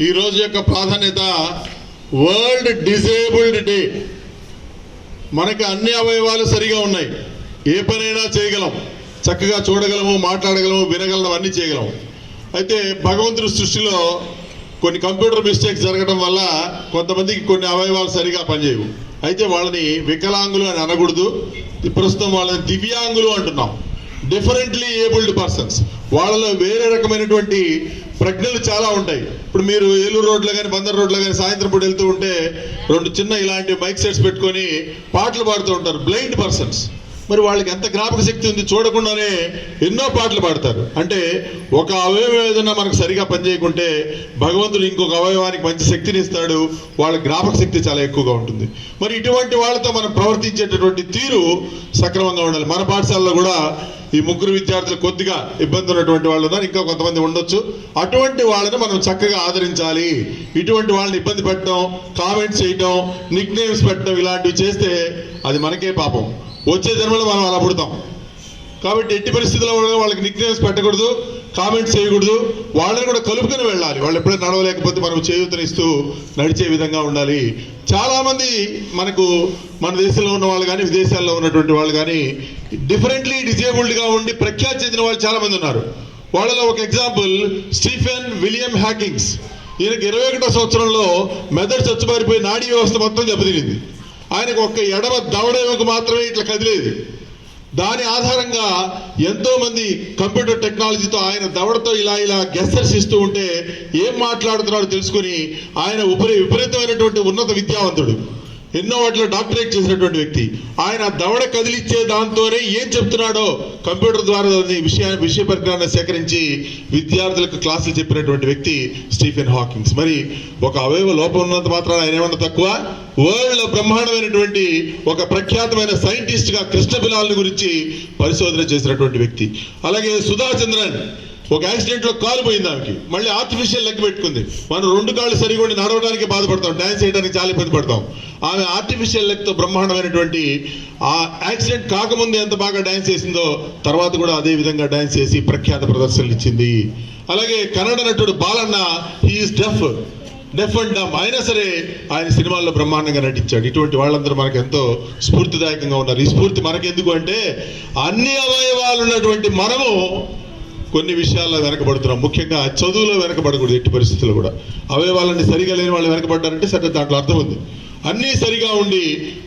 ఈ రోజు యొక్క ప్రాధాన్యత వరల్డ్ డిజేబుల్డ్ డే. మనకి అన్ని అవయవాలు సరిగా ఉన్నాయి, ఏ పనైనా చేయగలం, చక్కగా చూడగలము, మాట్లాడగలము, వినగలము, అన్నీ చేయగలము. అయితే భగవంతుడి సృష్టిలో కొన్ని కంప్యూటర్ మిస్టేక్స్ జరగడం వల్ల కొంతమందికి కొన్ని అవయవాలు సరిగా పనిచేయవు. అయితే వాళ్ళని వికలాంగులు అని అనకూడదు, ప్రస్తుతం వాళ్ళని దివ్యాంగులు అంటున్నాం. Differently abled persons. వాళ్ళలో వేరే రకమైనటువంటి ప్రజ్ఞలు చాలా ఉంటాయి. ఇప్పుడు మీరు ఏలూరు రోడ్లో కానీ బందర్ రోడ్లో కానీ సాయంత్రం పూట వెళ్తూ ఉంటే రెండు చిన్న ఇలాంటి మైక్ సెట్స్ పెట్టుకొని పాటలు పాడుతూ ఉంటారు బ్లైండ్ పర్సన్స్. మరి వాళ్ళకి ఎంత జ్ఞాపక శక్తి ఉంది, చూడకుండానే ఎన్నో పాటలు పాడతారు. అంటే ఒక అవయవం ఏదైనా మనకు సరిగా పనిచేయకుంటే భగవంతుడు ఇంకొక అవయవానికి మంచి శక్తిని ఇస్తాడు, వాళ్ళ జ్ఞాపక శక్తి చాలా ఎక్కువగా ఉంటుంది. మరి ఇటువంటి వాళ్ళతో మనం ప్రవర్తించేటటువంటి తీరు సక్రమంగా ఉండాలి. మన పాఠశాలలో కూడా ఈ ముగ్గురు విద్యార్థులు కొద్దిగా ఇబ్బంది ఉన్నటువంటి వాళ్ళు ఉన్నారు, ఇంకా కొంతమంది ఉండొచ్చు. అటువంటి వాళ్ళని మనం చక్కగా ఆదరించాలి. ఇటువంటి వాళ్ళని ఇబ్బంది పెట్టడం, కామెంట్స్ చేయటం, నిక్ నేమ్స్ పెట్టడం, ఇలాంటివి చేస్తే అది మనకే పాపం. వచ్చే జన్మలో మనం అలా పుడతాం. కాబట్టి ఎట్టి పరిస్థితుల్లో వాళ్ళకి నిక్ నేమ్స్ పెట్టకూడదు, కామెంట్స్ చేయకూడదు. వాళ్ళని కూడా కలుపుకొని వెళ్ళాలి. వాళ్ళు ఎప్పుడైనా నడవలేకపోతే మనం చేయూతనిస్తూ నడిచే విధంగా ఉండాలి. చాలామంది మనకు మన దేశంలో ఉన్న వాళ్ళు కానీ విదేశాల్లో ఉన్నటువంటి వాళ్ళు కానీ డిఫరెంట్లీ డిజేబుల్డ్గా ఉండి ప్రఖ్యాతి చెందిన వాళ్ళు చాలామంది ఉన్నారు. వాళ్ళలో ఒక ఎగ్జాంపుల్ స్టీఫెన్ విలియం హాకింగ్స్. ఈయనకి 21వ సంవత్సరంలో మెదడు చచ్చుబారిపోయి నాడీ వ్యవస్థ మొత్తం దెబ్బతినింది. ఆయనకు ఒక్క ఎడమ దవడకు మాత్రమే ఇట్లా కదిలేదు. దాని ఆధారంగా ఎంతో మంది కంప్యూటర్ టెక్నాలజీతో ఆయన దవడతో ఇలా గెస్సర్స్ ఇస్తూ ఉంటే ఏం మాట్లాడుతున్నాడో తెలుసుకుని ఆయన విపరీతమైనటువంటి ఉన్నత విద్యావంతుడు, ఎన్నో వాటిలో డాక్టరేట్ చేసినటువంటి వ్యక్తి. ఆయన దవడ కదిలిచ్చే దాంతోనే ఏం చెప్తున్నాడో కంప్యూటర్ ద్వారా విషయ పరిజ్ఞానాన్ని సేకరించి విద్యార్థులకు క్లాసులు చెప్పినటువంటి వ్యక్తి స్టీఫెన్ హాకింగ్స్. మరి ఒక అవయవ లోపం ఉన్నంత మాత్రాన ఆయన ఏమన్నా తక్కువ? వరల్డ్ లో బ్రహ్మాండమైనటువంటి ఒక ప్రఖ్యాతమైన సైంటిస్ట్ గా కృష్ణ బిలాల్ గురించి పరిశోధన చేసినటువంటి వ్యక్తి. అలాగే సుధా చంద్రన్ ఒక యాక్సిడెంట్ లో కాలు పోయింది ఆమెకి, మళ్ళీ ఆర్టిఫిషియల్ లెగ్ పెట్టుకుంది. మనం 2 కాళ్ళు సరిగా ఉండి నడవడానికి బాధపడతాం, డాన్స్ చేయడానికి చాలా ఇబ్బంది పడతాం. ఆమె ఆర్టిఫిషియల్ లెగ్ తో బ్రహ్మాండమైనటువంటి ఆ యాక్సిడెంట్ కాకముందు ఎంత బాగా డాన్స్ చేసిందో తర్వాత కూడా అదే విధంగా డాన్స్ చేసి ప్రఖ్యాత ప్రదర్శనలు ఇచ్చింది. అలాగే కన్నడ నటుడు బాలన్న, హీఈస్ డెఫ్ అండ్ డమ్, అయినా సరే ఆయన సినిమాల్లో బ్రహ్మాండంగా నటించాడు. ఇటువంటి వాళ్ళందరూ మనకు ఎంతో స్ఫూర్తిదాయకంగా ఉన్నారు. ఈ స్ఫూర్తి మనకెందుకు అంటే అన్ని అవయవాలు ఉన్నటువంటి మనము కొన్ని విషయాల్లో వెనకబడుతున్నాం. ముఖ్యంగా చదువులో వెనకబడకూడదు ఎట్టి పరిస్థితుల్లో కూడా. అవయవాలన్నీ సరిగా లేని వాళ్ళు వెనకబడ్డారంటే సరే దాంట్లో అర్థం ఉంది. అన్నీ సరిగా ఉండి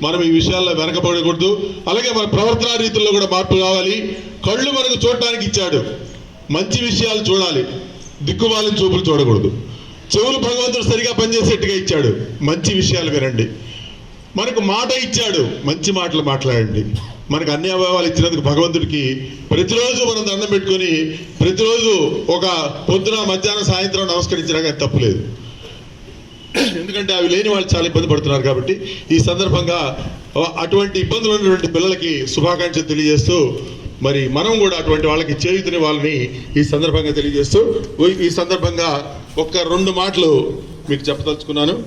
మనం ఈ విషయాల్లో వెనకబడకూడదు. అలాగే మన ప్రవర్తనా రీతుల్లో కూడా మార్పు కావాలి. కళ్ళు మనకు చూడటానికి ఇచ్చాడు, మంచి విషయాలు చూడాలి, దిక్కుమాలిన చూపులు చూడకూడదు. చెవులు భగవంతుడు సరిగా పనిచేసేట్టుగా ఇచ్చాడు, మంచి విషయాలు వినండి. మనకు మాట ఇచ్చాడు, మంచి మాటలు మాట్లాడండి. మనకు అన్ని అవయవాలు ఇచ్చినందుకు భగవంతుడికి ప్రతిరోజు మనం దండం పెట్టుకొని ప్రతిరోజు ఒక పొద్దున మధ్యాహ్నం సాయంత్రం నమస్కరించినా కానీ తప్పులేదు. ఎందుకంటే అవి లేని వాళ్ళు చాలా ఇబ్బంది పడుతున్నారు. కాబట్టి ఈ సందర్భంగా అటువంటి ఇబ్బందులు ఉన్నటువంటి పిల్లలకి శుభాకాంక్షలు తెలియజేస్తూ, మరి మనం కూడా అటువంటి వాళ్ళకి చేయుతుని వాళ్ళని ఈ సందర్భంగా తెలియజేస్తూ, ఈ సందర్భంగా ఒక్క 2 మాటలు మీకు చెప్పదలుచుకున్నాను.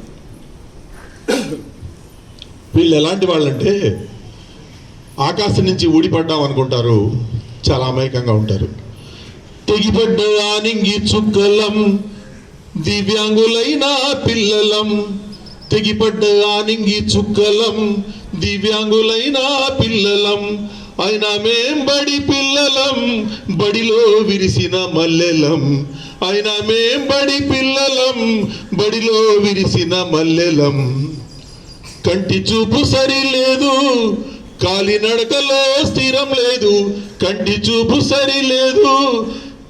వీళ్ళు ఎలాంటి వాళ్ళంటే ఆకాశం నుంచి ఊడిపడ్డాం అనుకుంటారు, చాలా అమాయకంగా ఉంటారు. తెగిపడ్డ ఆనింగి చుక్కలం, దివ్యాంగులైన పిల్లలం. తెగిపడ్డ ఆనింగి చుక్కలం, దివ్యాంగులైన పిల్లలం. అయినా మేం బడి పిల్లలం, బడిలో విరిసిన మల్లెలం. అయినా మేం బడి పిల్లలం, బడిలో విరిసిన మల్లెలం. కంటి చూపు సరి లేదు, కాలినడకలో స్థిరం లేదు. కంటి చూపు సరి లేదు,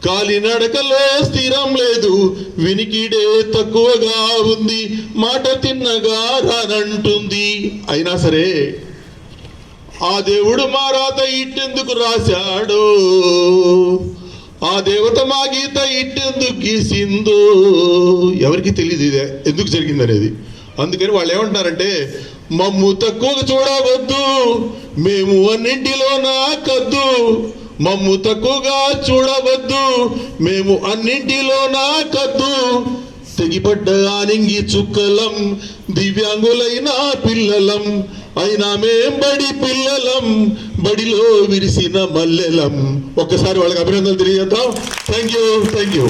కాలినడకలో స్థిరం లేదు. వినికిడే తక్కువగా ఉంది, మాట తిన్నగా రానంటుంది. అయినా సరే ఆ దేవుడు మా రాత ఇట్టెందుకు రాశాడో, ఆ దేవత మా గీత ఇట్టెందుకు గీసిందో ఎవరికి తెలియదు ఇదే ఎందుకు జరిగిందనేది. అందుకని వాళ్ళు ఏమంటున్నారంటే, మమ్ము తక్కువగా చూడవద్దు, మేము అన్నింటిలో నా కద్దు. మమ్ము తక్కువగా చూడవద్దు, మేము అన్నింటిలో నా కద్దు. తెగిపడ్డ ఆనింగి చుక్కలం, దివ్యాంగులైన పిల్లలం. అయినా మేం బడి పిల్లలం, బడిలో విరిసిన మల్లెలం. ఒక్కసారి వాళ్ళకి అభినందనలు తెలియజేద్దాం. Thank you.